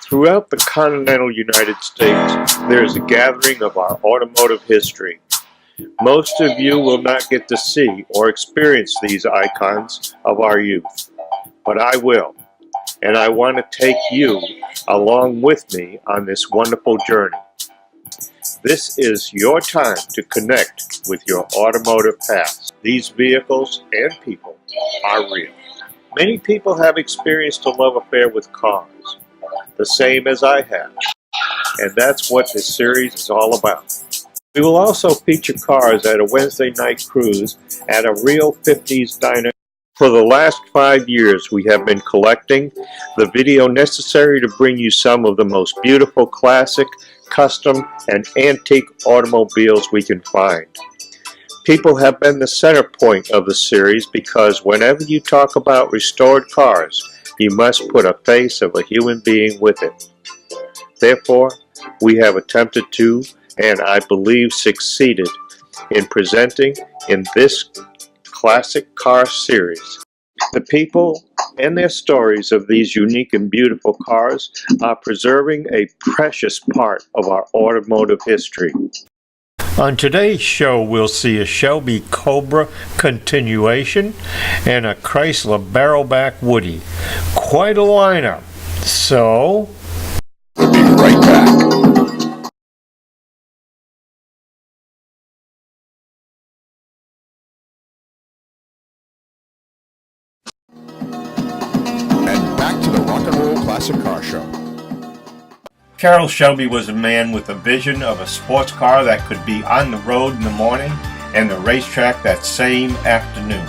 Throughout the continental United States, there is a gathering of our automotive history. Most of you will not get to see or experience these icons of our youth, but I will, and I want to take you along with me on this wonderful journey. This is your time to connect with your automotive past. These vehicles and people are real. Many people have experienced a love affair with cars, the same as I have, and that's what this series is all about. We will also feature cars at a Wednesday night cruise at a real 50s diner. For the last 5 years, we have been collecting the video necessary to bring you some of the most beautiful classic, custom, and antique automobiles we can find. People have been the center point of the series because whenever you talk about restored cars, you must put a face of a human being with it. Therefore, we have attempted to, and I believe succeeded, in presenting in this classic car series. The people and their stories of these unique and beautiful cars are preserving a precious part of our automotive history. On today's show, we'll see a Shelby Cobra continuation and a Chrysler Barrelback Woody. Quite a lineup. So, we'll be right back. And back to the Rock and Roll Classic Car Show. Carroll Shelby was a man with a vision of a sports car that could be on the road in the morning and the racetrack that same afternoon.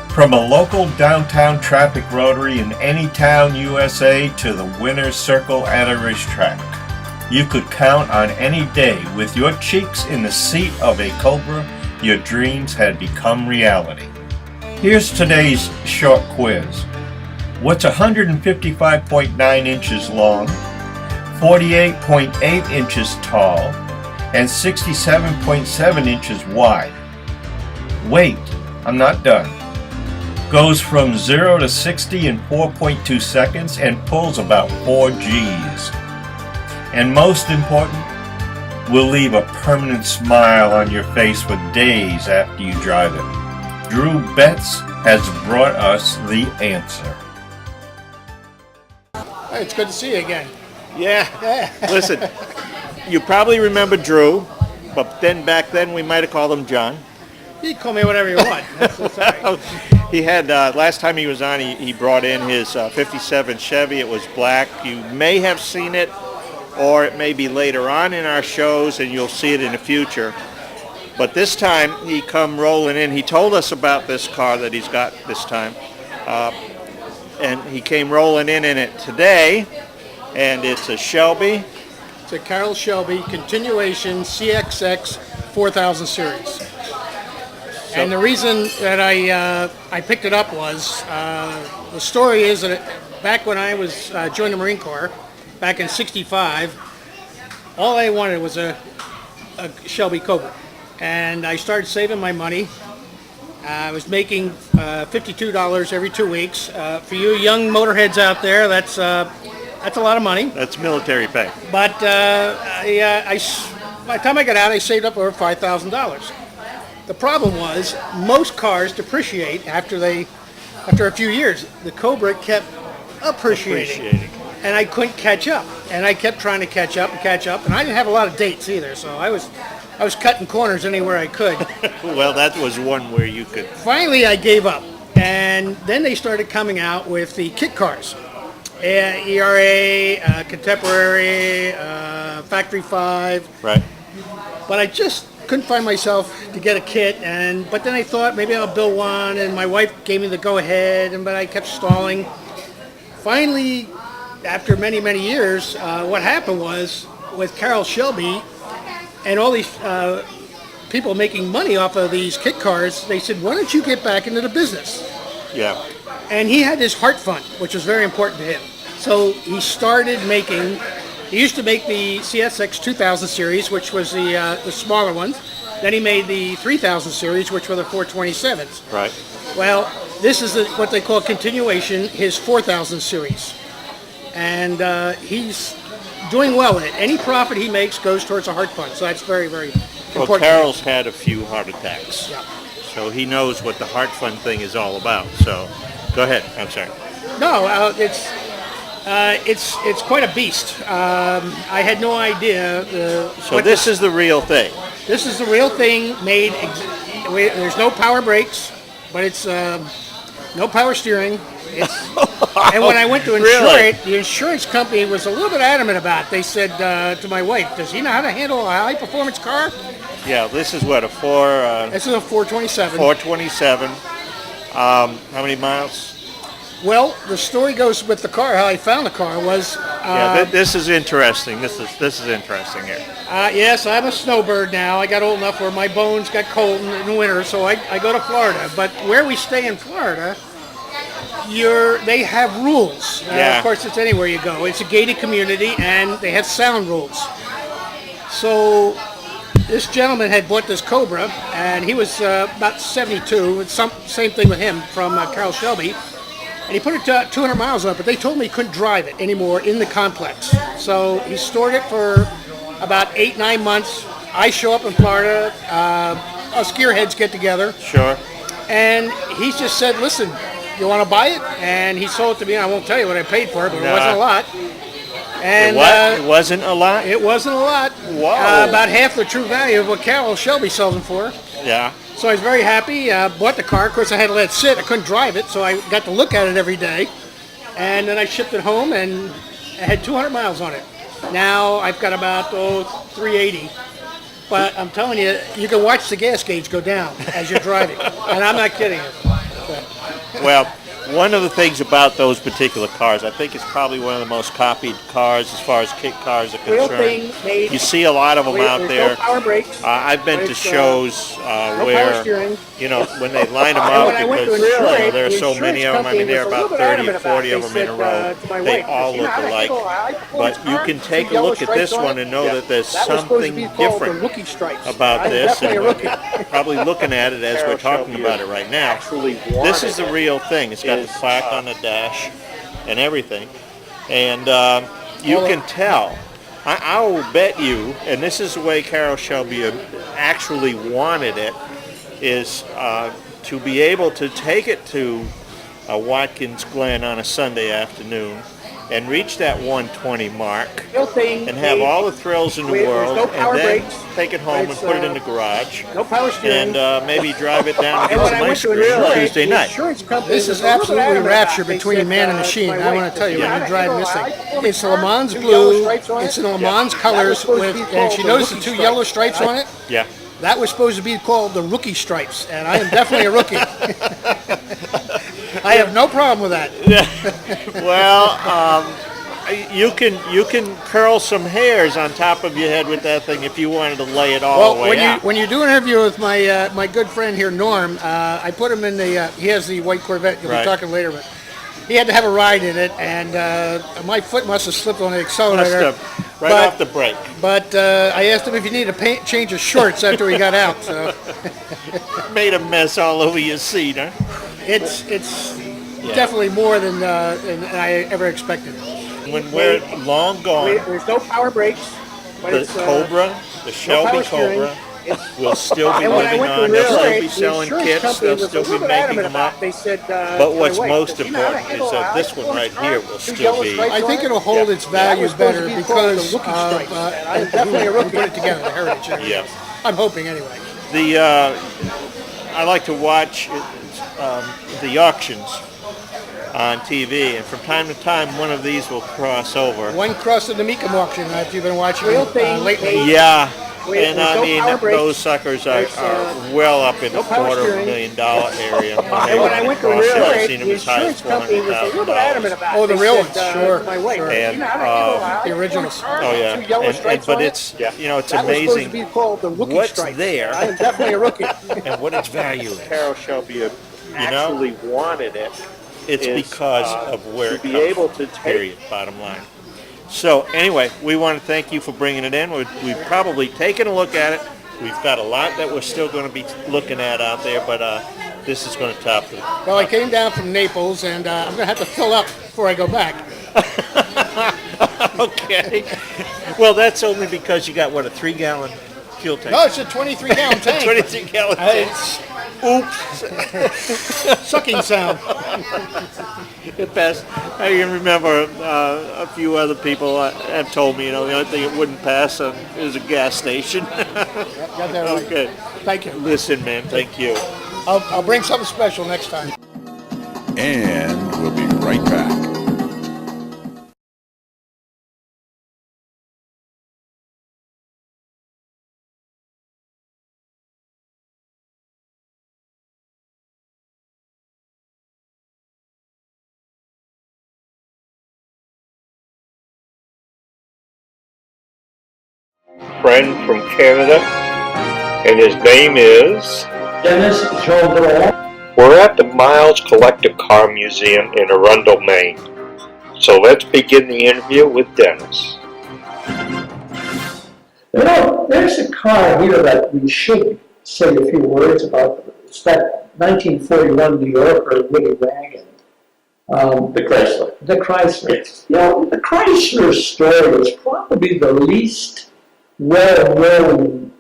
From a local downtown traffic rotary in any town USA to the winner's circle at a racetrack, you could count on any day with your cheeks in the seat of a Cobra, your dreams had become reality. Here's today's short quiz. What's 155.9 inches long, 48.8 inches tall, and 67.7 inches wide? Wait, I'm not done. Goes from 0 to 60 in 4.2 seconds and pulls about 4 Gs. And most important, will leave a permanent smile on your face for days after you drive it. Drew Betts has brought us the answer. Hey, it's good to see you again. Yeah. Listen, you probably remember Drew, but then back then we might have called him John. You can call me whatever you want. That's all right. He had, last time he was on, he brought in his 57 Chevy. It was black. You may have seen it, or it may be later on in our shows, and you'll see it in the future. But this time, he come rolling in. He told us about this car that he's got this time. And he came rolling in it today, and it's a Shelby. It's a Carroll Shelby continuation CXX 4000 series. And the reason that I picked it up was, the story is that back when I was joined the Marine Corps, back in '65, all I wanted was a Shelby Cobra. And I started saving my money. I was making $52 every 2 weeks. For you young motorheads out there, that's a lot of money. That's military pay. But by the time I got out, I saved up over $5,000. The problem was most cars depreciate after a few years. The Cobra kept appreciating. And I couldn't catch up. And I kept trying to catch up. And I didn't have a lot of dates either, so I was cutting corners anywhere I could. Well, that was one where you could. Finally, I gave up. And then they started coming out with the kit cars. ERA, Contemporary, Factory 5. Right. But I just couldn't find myself to get a kit. But then I thought maybe I'll build one. And my wife gave me the go-ahead, but I kept stalling. Finally, after many, many years, what happened was with Carroll Shelby and all these people making money off of these kit cars, they said, why don't you get back into the business? Yeah. And he had his heart fund, which was very important to him. So he started making, he used to make the CSX 2000 series, which was the smaller ones. Then he made the 3000 series, which were the 427s. Right. Well, this is what they call continuation, his 4000 series. And he's doing well with it. Any profit he makes goes towards a heart fund, so that's very, very important. Well, Carol's had a few heart attacks. Yeah. So he knows what the heart fund thing is all about. So go ahead. I'm sorry. No, it's quite a beast. I had no idea. So this is the real thing. This is the real thing made. There's no power brakes, but it's no power steering. And when I went to insure Really? it, the insurance company was a little bit adamant about it. They said to my wife, "Does he know how to handle a high-performance car?" Yeah, this is what, a This is a 427. 427. How many miles? Well, the story goes with the car. How I found the car was. This is interesting. This is interesting here. Yes, I'm a snowbird now. I got old enough where my bones got cold in the winter, so I go to Florida. But where we stay in Florida, they have rules. Yeah. Of course, it's anywhere you go. It's a gated community, and they have sound rules. So this gentleman had bought this Cobra, and he was about 72. It's same thing with him from Carroll Shelby. And he put it to 200 miles on it, but they told me he couldn't drive it anymore in the complex. So he stored it for about 8-9 months. I show up in Florida. Us gearheads get together. Sure. And he just said, "Listen, you want to buy it?" And he sold it to me. And I won't tell you what I paid for it, but it wasn't a lot. And It wasn't a lot? it wasn't a lot. Wow. About half the true value of what Carroll Shelby sells them for. Yeah. So I was very happy. Bought the car. Of course, I had to let it sit. I couldn't drive it, so I got to look at it every day. And then I shipped it home, and I had 200 miles on it. Now I've got about 380. But I'm telling you, you can watch the gas gauge go down as you're driving. And I'm not kidding you. Well, one of the things about those particular cars, I think it's probably one of the most copied cars as far as kit cars are concerned. You see a lot of them out there. No power brakes. I've been to shows power where, steering. when they line them And up, when I went to because insure it, there are the so many of them, I mean, there are about 30 or 40 of them in a row. They all look alike. But you can take a look at this one and know that there's something different about this. And probably looking at it as we're talking about it right now. This is the real thing. It's got the plaque on the dash and everything. And you can tell. I will bet you, and this is the way Carroll Shelby actually wanted it, is to be able to take it to Watkins Glen on a Sunday afternoon and reach that 120 mark and have all the thrills in the world, and then take it home and put it in the garage and maybe drive it down and get some ice cream Tuesday night. This is absolutely rapture between man and machine. I want to tell you, when you're driving this thing, it's Le Mans blue, it's in Le Mans colors, and she noticed the 2 yellow stripes on it? Yeah. That was supposed to be called the rookie stripes, and I am definitely a rookie. I have no problem with that. Well, you can curl some hairs on top of your head with that thing if you wanted to lay it all the way out. When you do an interview with my good friend here, Norm, I put him in the. He has the white Corvette. We'll be talking later, but he had to have a ride in it, and my foot must have slipped on the accelerator. Off the brake. But I asked him if he needed a change of shorts after he got out. So Made a mess all over your seat, huh? it's definitely more than I ever expected. When we're long gone, There's no power brakes. the Cobra, the Shelby Cobra, will still be living on. They'll still be selling kits. They'll still be making them up. But what's most important is that this one right here will still be. I think it'll hold its value better because of who put it together, the heritage. Yeah. I'm hoping anyway. I like to watch the auctions on TV, and from time to time one of these will cross over. One crossed the Mecum auction, if you've been watching lately. Yeah. And I mean, those suckers are well up in the $250,000 area. when I went to I've seen them as high as $400,000. Oh, the real ones, sure. And The originals. oh yeah, but it's it's amazing what's there I'm definitely a rookie. and what its value is. Carroll Shelby actually wanted it. It's because of where it be comes able from, to take- period, bottom line. So anyway, we want to thank you for bringing it in. We've probably taken a look at it, We've got a lot that we're still going to be looking at out there, but this is going to top it. Well, I came down from Naples, and I'm going to have to fill up before I go back. Okay. Well, that's only because you got, what, a 3-gallon fuel tank? No, it's a 23-gallon tank. 23-gallon tank. Oops. Sucking sound. It passed. I can remember a few other people have told me, the only thing it wouldn't pass is a gas station. Got that right. Okay. Thank you. Listen, man, thank you. I'll bring something special next time. And we'll be right back. Friend from Canada, and his name is Dennis Jourdan. We're at the Miles Collector Car Museum in Arundel, Maine. So let's begin the interview with Dennis. There's a car here that we should say a few words about. It's that 1941 New Yorker Woody wagon. The Chrysler. The Chrysler. Yes. The Chrysler story is probably the least well-known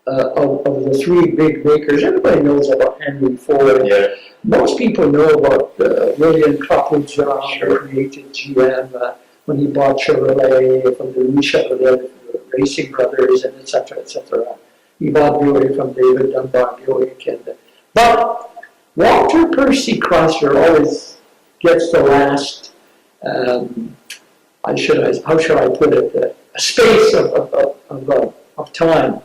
of the three big makers. Everybody knows about Henry Ford. Yeah. Most people know about William Coppola, who created GM when he bought Chevrolet from the Louis Chevrolet Racing Brothers, and et cetera, et cetera. He bought Buick from David Dunbar Buick. But Walter Percy Chrysler always gets the last, how should I put it, a space of time.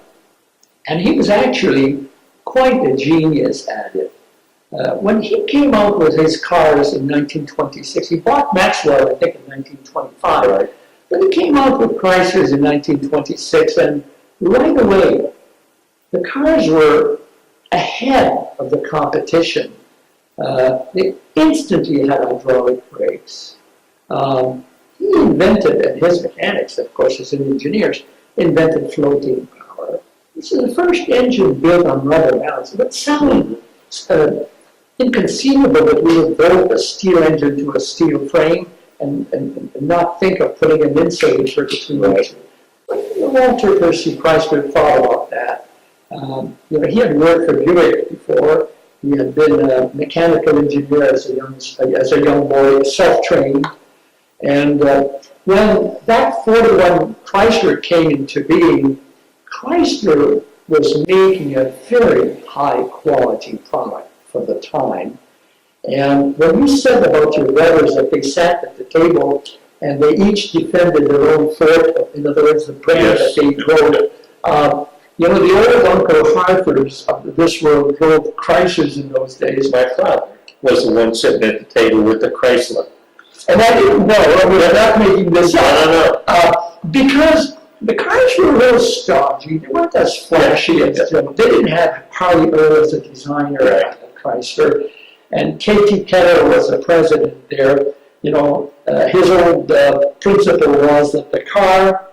And he was actually quite a genius at it. When he came out with his cars in 1926, he bought Maxwell, I think, in 1925, right? But he came out with Chryslers in 1926, and right away, the cars were ahead of the competition. They instantly had hydraulic brakes. He invented, and his mechanics, of course, as engineers, invented floating power. This is the first engine built on rubber mounts. It sounded inconceivable that we would bolt a steel engine to a steel frame and not think of putting an insulator between the two. But Walter Percy Chrysler thought about that. He had worked for Buick before. He had been a mechanical engineer as a young boy, self-trained. And when that 41 Chrysler came into being, Chrysler was making a very high quality product for the time. And when you said about your brothers that they sat at the table and they each defended their own fort, in other words, the brand that they drove, the old Uncle Harfords of this world drove Chryslers in those days. My father was the one sitting at the table with the Chrysler. And I didn't know, we're not making this up. No. Because the cars were real stodgy. They weren't as flashy as them. They didn't have Harley Earl as a designer at Chrysler. And K.T. Keller was the president there. His old principle was that the car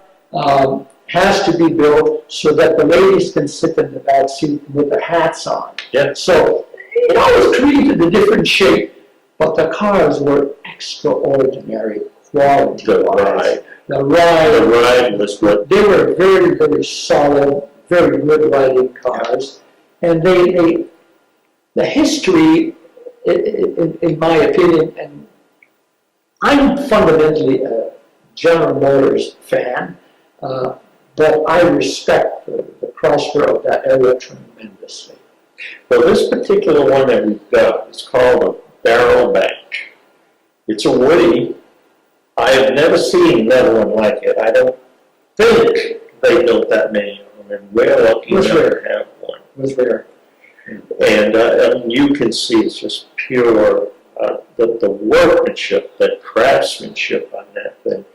has to be built so that the ladies can sit in the back seat with their hats on. Yeah. So it always created a different shape, but the cars were extraordinary quality. The ride was good. They were very, very solid, very good riding cars, and the history, in my opinion, and I'm fundamentally a General Motors fan, but I respect the Chrysler of that era tremendously. Well, this particular one that we've got is called a Barrel Bank. It's a Woody. I have never seen another one like it. I don't think they built that many of them, and we're lucky enough to have one. It was rare. And you can see it's just pure, the workmanship, the craftsmanship on that thing.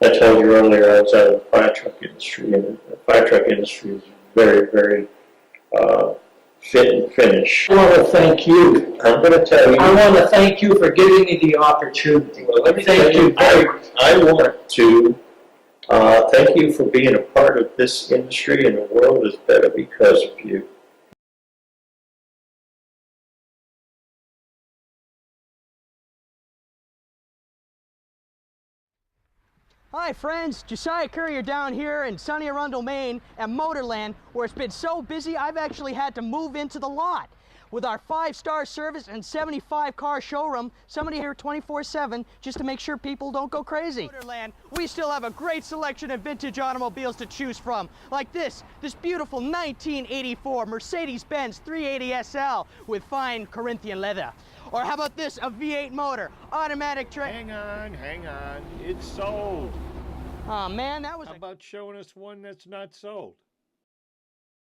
I told you earlier I was out of the fire truck industry, and the fire truck industry is very, very fit and finish. I want to thank you. I'm going to tell you. I want to thank you for giving me the opportunity. Well, let me thank you. I want to Thank you for being a part of this industry, and the world is better because of you. Hi friends, Josiah Courier down here in sunny Arundel, Maine at Motorland, where it's been so busy I've actually had to move into the lot. With our 5-star service and 75 car showroom, somebody here 24/7 just to make sure people don't go crazy. Motorland, we still have a great selection of vintage automobiles to choose from, like this beautiful 1984 Mercedes Benz 380 SL with fine Corinthian leather. Or how about this, a V8 motor, automatic Hang on. It's sold. Oh man, that was How about showing us one that's not sold?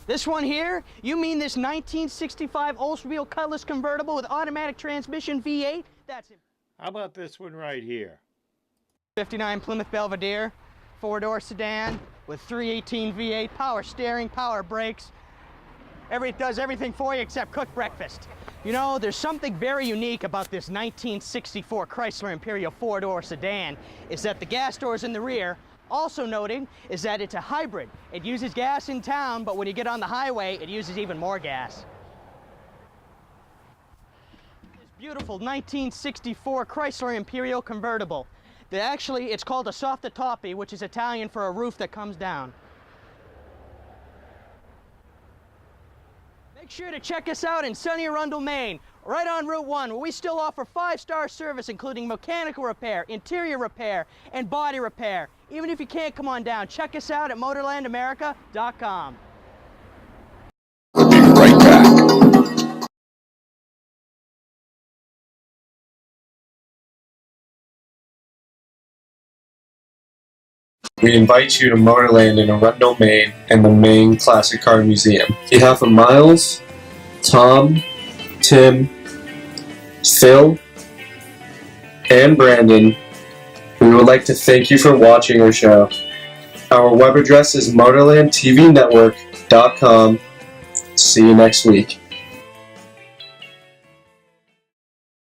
This one here? You mean this 1965 Oldsmobile Cutlass convertible with automatic transmission V8? That's it. How about this one right here? 59 Plymouth Belvedere, 4-door sedan with 318 V8, power steering, power brakes. It does everything for you except cook breakfast. You know, there's something very unique about this 1964 Chrysler Imperial 4-door sedan, is that the gas door's in the rear. Also noting is that it's a hybrid. It uses gas in town, but when you get on the highway, it uses even more gas. This beautiful 1964 Chrysler Imperial convertible. It's called a soffittopi, which is Italian for a roof that comes down. Make sure to check us out in sunny Arundel, Maine, right on Route 1, where we still offer 5-star service, including mechanical repair, interior repair, and body repair. Even if you can't come on down, check us out at motorlandamerica.com. We'll be right back. We invite you to Motorland in Arundel, Maine, and the Maine Classic Car Museum. On behalf of Miles, Tom, Tim, Phil, and Brandon, we would like to thank you for watching our show. Our web address is motorlandtvnetwork.com. See you next week.